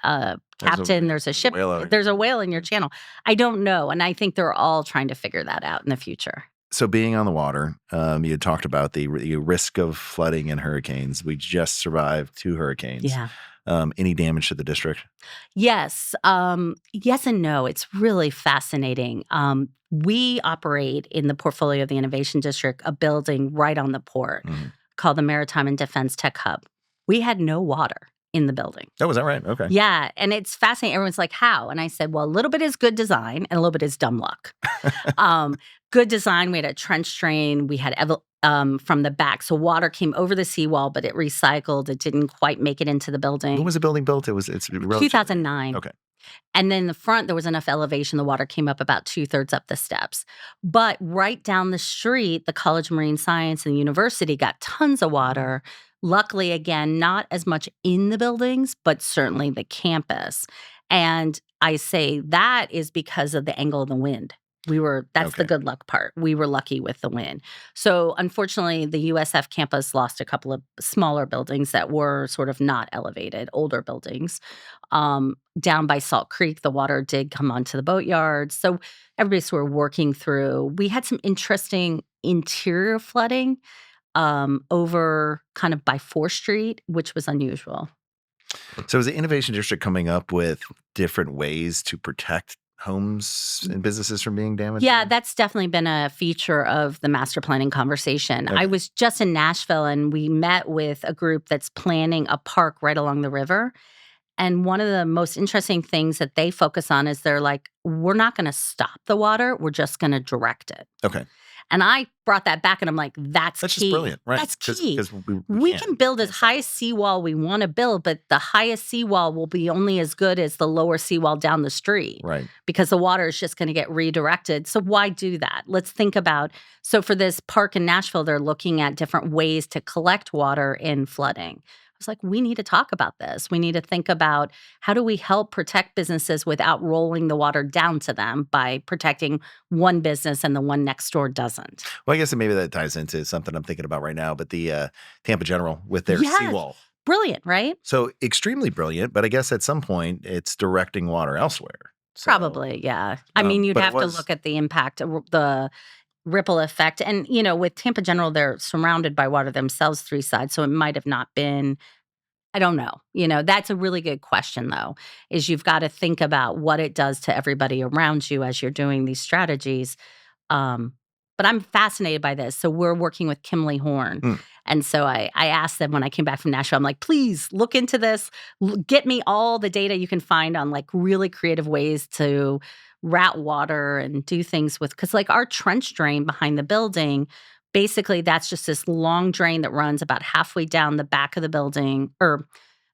Captain, there's a whale in your channel. I don't know. And I think they're all trying to figure that out in the future. So being on the water, you had talked about the risk of flooding and hurricanes. We just survived 2 hurricanes. Yeah. Any damage to the district? Yes. Yes and no. It's really fascinating. We operate in the portfolio of the Innovation District, a building right on the port called the Maritime and Defense Tech Hub. We had no water in the building. Oh, is that right? Okay. Yeah. And it's fascinating. Everyone's like, how? And I said, well, a little bit is good design and a little bit is dumb luck. Good design, we had a trench drain. We had from the back. So water came over the seawall, but it recycled. It didn't quite make it into the building. When was the building built? It's 2009. Okay. And then in the front, there was enough elevation. The water came up about 2/3 up the steps. But right down the street, the College of Marine Science and the university got tons of water. Luckily, again, not as much in the buildings, but certainly the campus. And I say that is because of the angle of the wind. That's the good luck part. We were lucky with the wind. So unfortunately, the USF campus lost a couple of smaller buildings that were sort of not elevated, older buildings. Down by Salt Creek, the water did come onto the boatyard. So everybody's sort of working through. We had some interesting interior flooding over kind of by 4th Street, which was unusual. So is the Innovation District coming up with different ways to protect homes and businesses from being damaged? Yeah, that's definitely been a feature of the master planning conversation. Okay. I was just in Nashville and we met with a group that's planning a park right along the river. And one of the most interesting things that they focus on is they're like, we're not going to stop the water. We're just going to direct it. Okay. And I brought that back and I'm like, that's key. Just brilliant, right? That's key. Because we can build as high a seawall we want to build, but the highest seawall will be only as good as the lower seawall down the street. Right. Because the water is just going to get redirected. So why do that? Let's think about, so for this park in Nashville, they're looking at different ways to collect water in flooding. I was like, we need to talk about this. We need to think about how do we help protect businesses without rolling the water down to them by protecting one business and the one next door doesn't. Well, I guess maybe that ties into something I'm thinking about right now, but the Tampa General with their seawall. Brilliant, right? So extremely brilliant, but I guess at some point it's directing water elsewhere. So, probably, yeah. I mean, you'd have to look at the impact, the ripple effect. And, with Tampa General, they're surrounded by water themselves 3 sides. So it might have not been, I don't know. That's a really good question, though, is you've got to think about what it does to everybody around you as you're doing these strategies. But I'm fascinated by this. So we're working with Kimley Horn. And so I asked them when I came back from Nashville, I'm like, please look into this. Get me all the data you can find on like really creative ways to route water and do things with, because like our trench drain behind the building, basically that's just this long drain that runs about halfway down the back of the building or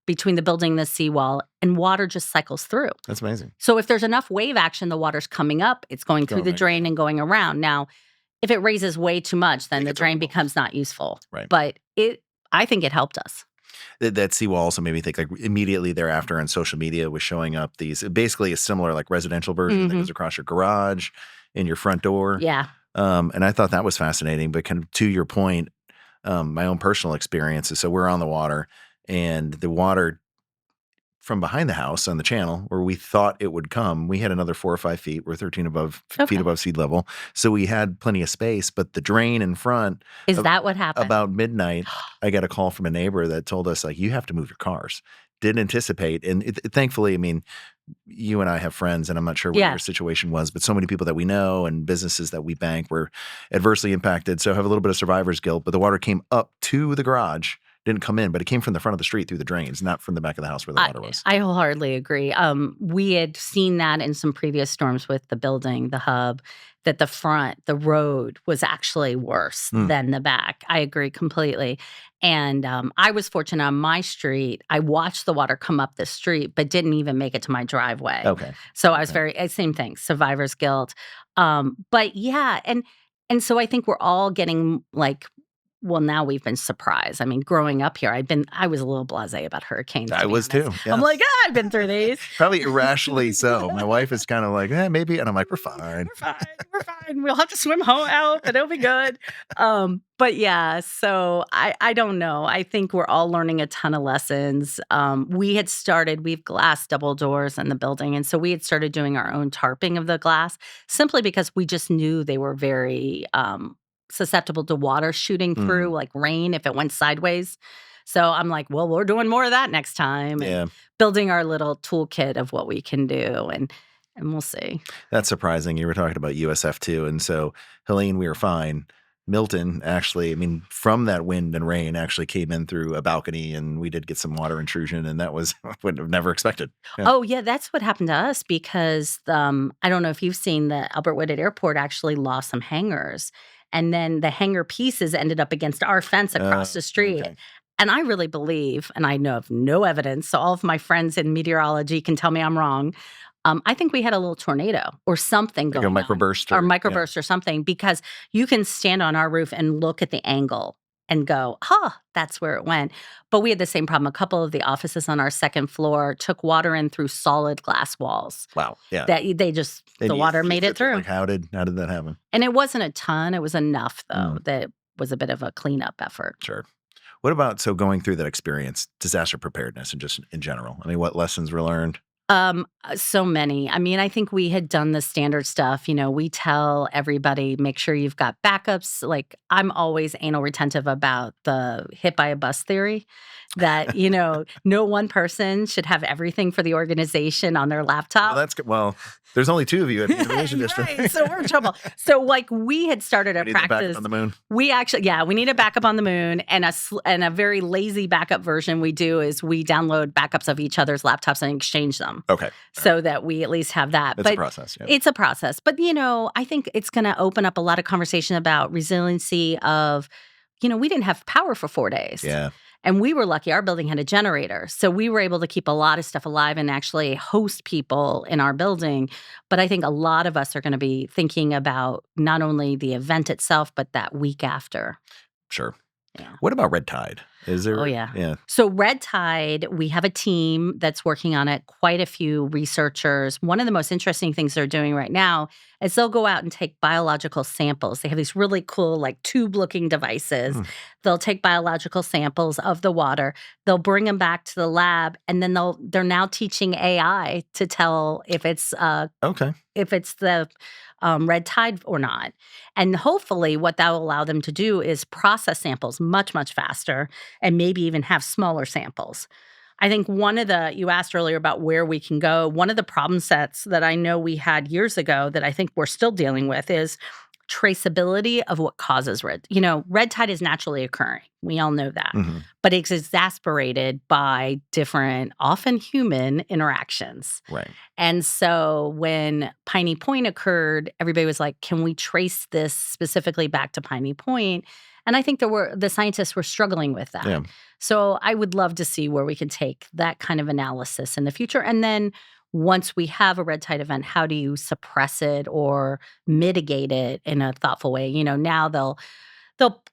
between the building and the seawall, and water just cycles through. That's amazing. So if there's enough wave action, the water's coming up, it's going through the drain and going around. Now, if it raises way too much, then the drain becomes not useful. Right. But I think it helped us. That seawall also made me think, like, immediately thereafter on social media was showing up these, basically a similar like residential version that goes across your garage in your front door. Yeah. And I thought that was fascinating. But kind of to your point, my own personal experiences. So we're on the water, and the water from behind the house on the channel where we thought it would come, we had another 4 or 5 feet. We're 13 feet above sea level. So we had plenty of space, but the drain in front. Is that what happened? About midnight, I got a call from a neighbor that told us, like, you have to move your cars. Didn't anticipate. And thankfully, I mean, you and I have friends, and I'm not sure what your situation was, but so many people that we know and businesses that we bank were adversely impacted. So I have a little bit of survivor's guilt, but the water came up to the garage. Didn't come in, but it came from the front of the street through the drains, not from the back of the house where the water was. I wholeheartedly agree. We had seen that in some previous storms with the building, the hub, that the front, the road was actually worse than the back. I agree completely. And I was fortunate on my street. I watched the water come up the street, but didn't even make it to my driveway. Okay. So I was same thing, survivor's guilt. But yeah, and so I think we're all getting like, well, now we've been surprised. I mean, growing up here, I was a little blasé about hurricanes. I was too. Yes. I'm like, I've been through these. Probably irrationally so. My wife is kind of like, maybe. And I'm like, we're fine. We're fine. We'll have to swim home out, but it'll be good. But yeah, so I don't know. I think we're all learning a ton of lessons. We've glassed double doors in the building. And so we had started doing our own tarping of the glass simply because we just knew they were very susceptible to water shooting through, like rain if it went sideways. So I'm like, well, we're doing more of that next time. And building our little toolkit of what we can do. And we'll see. That's surprising. You were talking about USF too. And so, Helene, we were fine. Milton, actually, I mean, from that wind and rain, actually came in through a balcony, and we did get some water intrusion, and that was what I've never expected. Yeah. Oh, yeah, that's what happened to us because I don't know if you've seen the Albert Woodard Airport actually lost some hangars. And then the hangar pieces ended up against our fence across the street. Okay. And I really believe, and I know of no evidence, so all of my friends in meteorology can tell me I'm wrong. I think we had a little tornado or something like going a microburst. Or microburst or something, because you can stand on our roof and look at the angle and go, that's where it went. But we had the same problem. A couple of the offices on our second floor took water in through solid glass walls. Wow. Yeah. That the water made it through. Like how did that happen? And it wasn't a ton. It was enough, though, that was a bit of a cleanup effort. Sure. What about, so going through that experience, disaster preparedness and just in general? I mean, what lessons were learned? So many. I mean, I think we had done the standard stuff. You know, we tell everybody, make sure you've got backups. Like, I'm always anal retentive about the hit by a bus theory that, you know, no one person should have everything for the organization on their laptop. Well, there's only 2 of you at the Innovation District. Right, so we're in trouble. So, like, we had started a practice. Backup on the moon. We actually, we need a backup on the moon, and a very lazy backup version we do is we download backups of each other's laptops and exchange them. Okay. So that we at least have that. It's a process. Yeah. It's a process. But, you know, I think it's going to open up a lot of conversation about resiliency of, you know, we didn't have power for 4 days. Yeah. And we were lucky. Our building had a generator. So we were able to keep a lot of stuff alive and actually host people in our building. But I think a lot of us are going to be thinking about not only the event itself, but that week after. Sure. Yeah. What about red tide? Is there? Oh, yeah. Yeah. So red tide, we have a team that's working on it, quite a few researchers. One of the most interesting things they're doing right now is they'll go out and take biological samples. They have these really cool, like, tube-looking devices. They'll take biological samples of the water. They'll bring them back to the lab, and then they're now teaching AI to tell if it's if it's the red tide or not. And hopefully what that will allow them to do is process samples much, much faster and maybe even have smaller samples. I think you asked earlier about where we can go. One of the problem sets that I know we had years ago that I think we're still dealing with is traceability of what causes red. Red tide is naturally occurring. We all know that. Mm-hmm. But it's exasperated by different, often human interactions. Right. And so when Piney Point occurred, everybody was like, can we trace this specifically back to Piney Point? And I think the scientists were struggling with that. Yeah. So I would love to see where we can take that kind of analysis in the future. And then once we have a red tide event, how do you suppress it or mitigate it in a thoughtful way? Now they'll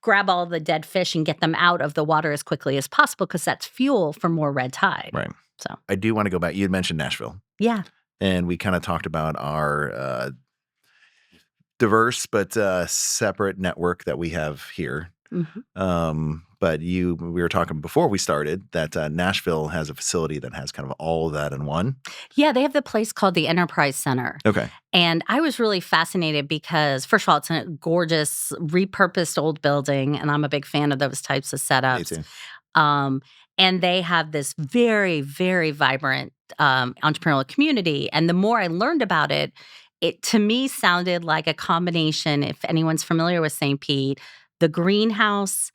grab all the dead fish and get them out of the water as quickly as possible because that's fuel for more red tide. Right. So I do want to go back. You had mentioned Nashville. Yeah. And we kind of talked about our diverse but separate network that we have here. Mm-hmm. But we were talking before we started that Nashville has a facility that has kind of all of that in one. Yeah, they have the place called the Enterprise Center. Okay. And I was really fascinated because, first of all, it's a gorgeous, repurposed old building, and I'm a big fan of those types of setups. Me too. And they have this very, very vibrant entrepreneurial community. And the more I learned about it, it to me sounded like a combination, if anyone's familiar with St. Pete, the greenhouse,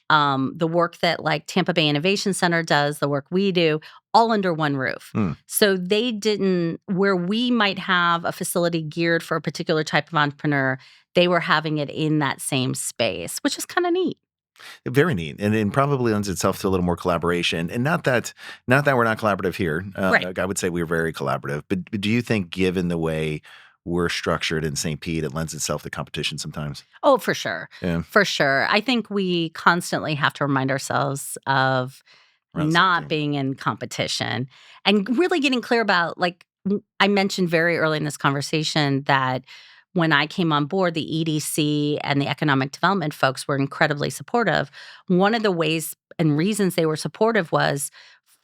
the work that like Tampa Bay Innovation Center does, the work we do, all under one roof. So they didn't, where we might have a facility geared for a particular type of entrepreneur, they were having it in that same space, which is kind of neat. Very neat, and probably lends itself to a little more collaboration. And not that we're not collaborative here. Right. I would say we're very collaborative. But do you think, given the way we're structured in St. Pete, it lends itself to competition sometimes? Oh, for sure. Yeah. For sure. I think we constantly have to remind ourselves of not being in competition and really getting clear about, like I mentioned very early in this conversation, that when I came on board, the EDC and the economic development folks were incredibly supportive. One of the ways and reasons they were supportive was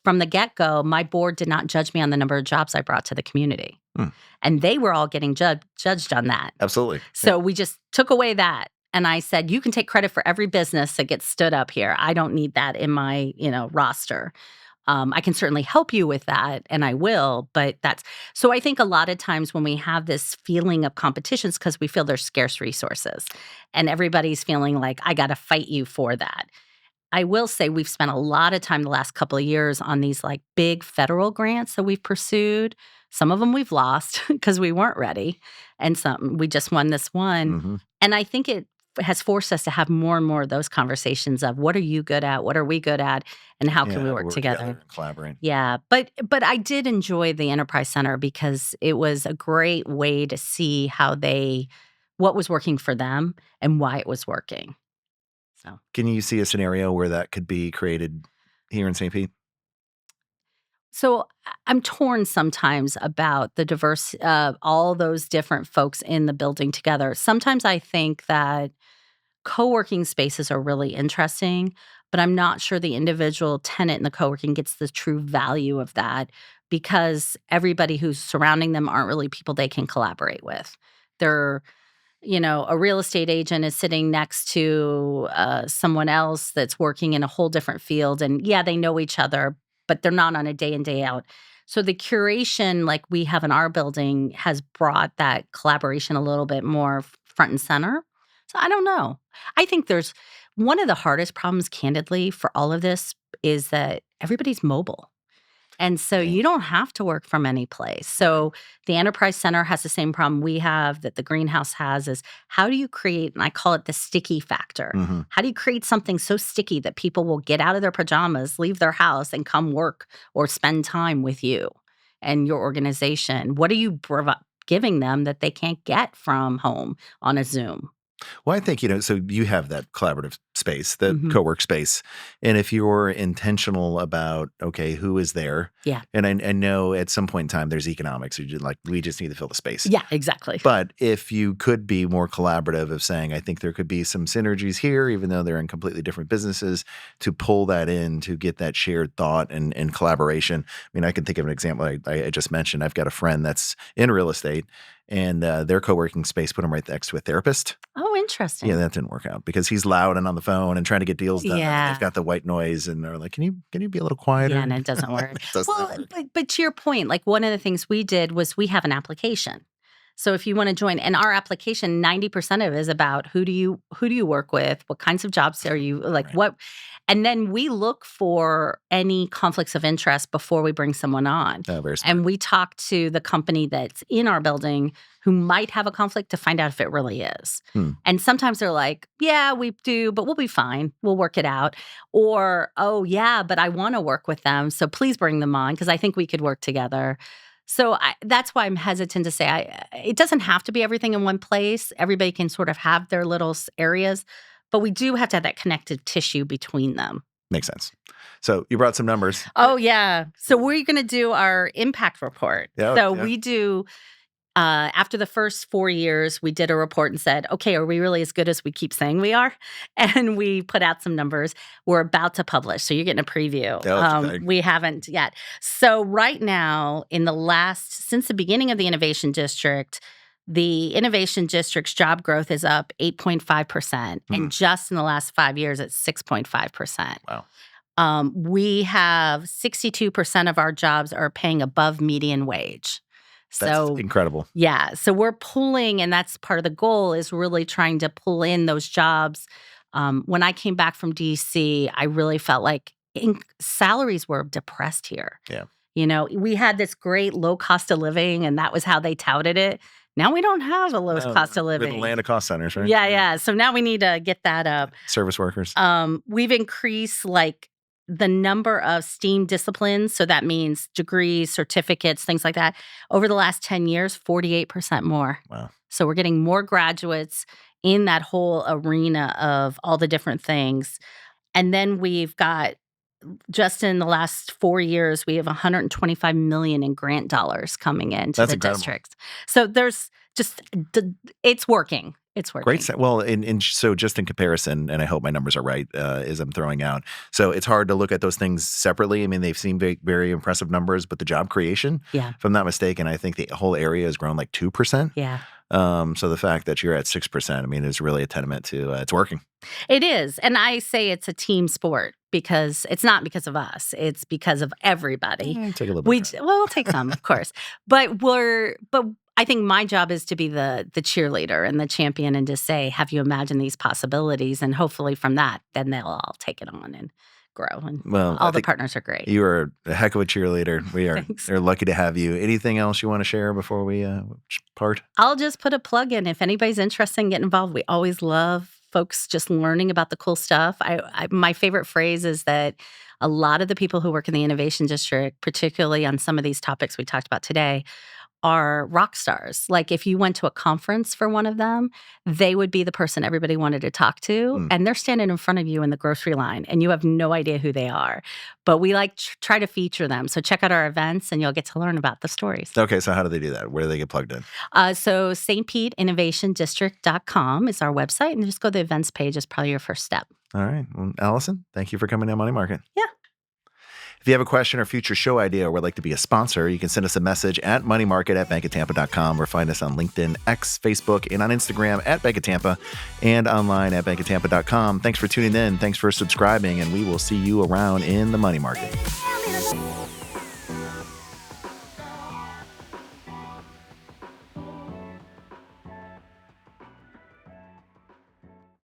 from the get-go, my board did not judge me on the number of jobs I brought to the community. And they were all getting judged on that. Absolutely. So we just took away that. And I said, you can take credit for every business that gets stood up here. I don't need that in my, roster. I can certainly help you with that, and I will, but so I think a lot of times when we have this feeling of competitions because we feel there's scarce resources and everybody's feeling like, I got to fight you for that. I will say we've spent a lot of time the last couple of years on these like big federal grants that we've pursued. Some of them we've lost because we weren't ready, and some we just won this one. Mm-hmm. And I think it has forced us to have more and more of those conversations of what are you good at, what are we good at, and how can we work together and collaborate. Yeah, but I did enjoy the Enterprise Center because it was a great way to see what was working for them and why it was working. So, can you see a scenario where that could be created here in St. Pete? So I'm torn sometimes about the diverse, all those different folks in the building together. Sometimes I think that co-working spaces are really interesting, but I'm not sure the individual tenant in the co-working gets the true value of that because everybody who's surrounding them aren't really people they can collaborate with. They're, a real estate agent is sitting next to someone else that's working in a whole different field. And yeah, they know each other, but they're not on a day in, day out. So the curation like we have in our building has brought that collaboration a little bit more front and center. So I don't know. I think there's one of the hardest problems, candidly, for all of this is that everybody's mobile. And so you don't have to work from any place. So the Enterprise Center has the same problem we have that the greenhouse has is how do you create, and I call it the sticky factor. Mm-hmm. How do you create something so sticky that people will get out of their pajamas, leave their house, and come work or spend time with you and your organization? What are you giving them that they can't get from home on a Zoom? Well, I think, so you have that collaborative space, the Mhm. co-work space. And if you're intentional about, okay, who is there? Yeah. And I know at some point in time there's economics. We just need to fill the space. Yeah, exactly. But if you could be more collaborative of saying, I think there could be some synergies here, even though they're in completely different businesses, to pull that in, to get that shared thought and collaboration. I mean, I can think of an example I just mentioned. I've got a friend that's in real estate, and their co-working space put him right next to a therapist. Oh, interesting. Yeah, that didn't work out because he's loud and on the phone and trying to get deals done. Yeah. They've got the white noise, and they're like, "Can you be a little quieter?" Yeah, and it doesn't work. It does not work. But to your point, like one of the things we did was we have an application So if you want to join, and our application, 90% of it is about who do you work with, what kinds of jobs are you like, Right. what, and then we look for any conflicts of interest before we bring someone on. Oh, very smart. And we talk to the company that's in our building who might have a conflict to find out if it really is. And sometimes they're like, yeah, we do, but we'll be fine. We'll work it out. Or, oh, yeah, but I want to work with them. So please bring them on because I think we could work together. So that's why I'm hesitant to say it doesn't have to be everything in one place. Everybody can sort of have their little areas, but we do have to have that connective tissue between them. Makes sense. So you brought some numbers. Oh, yeah. So we're going to do our impact report. We do, after the first 4 years, we did a report and said, okay, are we really as good as we keep saying we are? And we put out some numbers. We're about to publish. So you're getting a preview. We haven't yet. So right now, since the beginning of the Innovation District, the Innovation District's job growth is up 8.5%. And just in the last 5 years, it's 6.5%. Wow. We have 62% of our jobs are paying above median wage. That's incredible. Yeah. So we're pulling, and that's part of the goal, is really trying to pull in those jobs. When I came back from DC, I really felt like salaries were depressed here. Yeah. We had this great low cost of living, and that was how they touted it. Now we don't have a low cost of living. The land of cost centers, right? Yeah. So now we need to get that up. Service workers. We've increased the number of STEAM disciplines. So that means degrees, certificates, things like that. Over the last 10 years, 48% more. Wow. So we're getting more graduates in that whole arena of all the different things. And then we've got, just in the last 4 years, we have $125 million in grant dollars coming into the districts. So there's it's working. It's working. Great. Well, so just in comparison, and I hope my numbers are right as I'm throwing out. So it's hard to look at those things separately. I mean, they've seen very, very impressive numbers, but the job creation, if I'm not mistaken, I think the whole area has grown like 2%. Yeah. So the fact that you're at 6%, I mean, is really a tenement to it's working. It is. And I say it's a team sport because it's not because of us. It's because of everybody. Take a little bit. We'll take some, of course. But I think my job is to be the cheerleader and the champion and to say, have you imagined these possibilities? And hopefully from that, then they'll all take it on and grow. And all the partners are great. You are a heck of a cheerleader. We're lucky to have you. Anything else you want to share before we part? I'll just put a plug in. If anybody's interested in getting involved, we always love folks just learning about the cool stuff. My favorite phrase is that a lot of the people who work in the Innovation District, particularly on some of these topics we talked about today, are rock stars. Like if you went to a conference for one of them, they would be the person everybody wanted to talk to. And they're standing in front of you in the grocery line and you have no idea who they are. But we try to feature them. So check out our events and you'll get to learn about the stories. Okay. So how do they do that? Where do they get plugged in? So stpeteinnovationdistrict.com is our website. And just go to the events page is probably your first step. All right. Well, Alison, thank you for coming on Money Market. Yeah. If you have a question or future show idea or would like to be a sponsor, you can send us a message at moneymarket@bankoftampa.com or find us on LinkedIn, X, Facebook, and on Instagram at Bank of Tampa and online at bankoftampa.com. Thanks for tuning in. Thanks for subscribing, and we will see you around in the Money Market.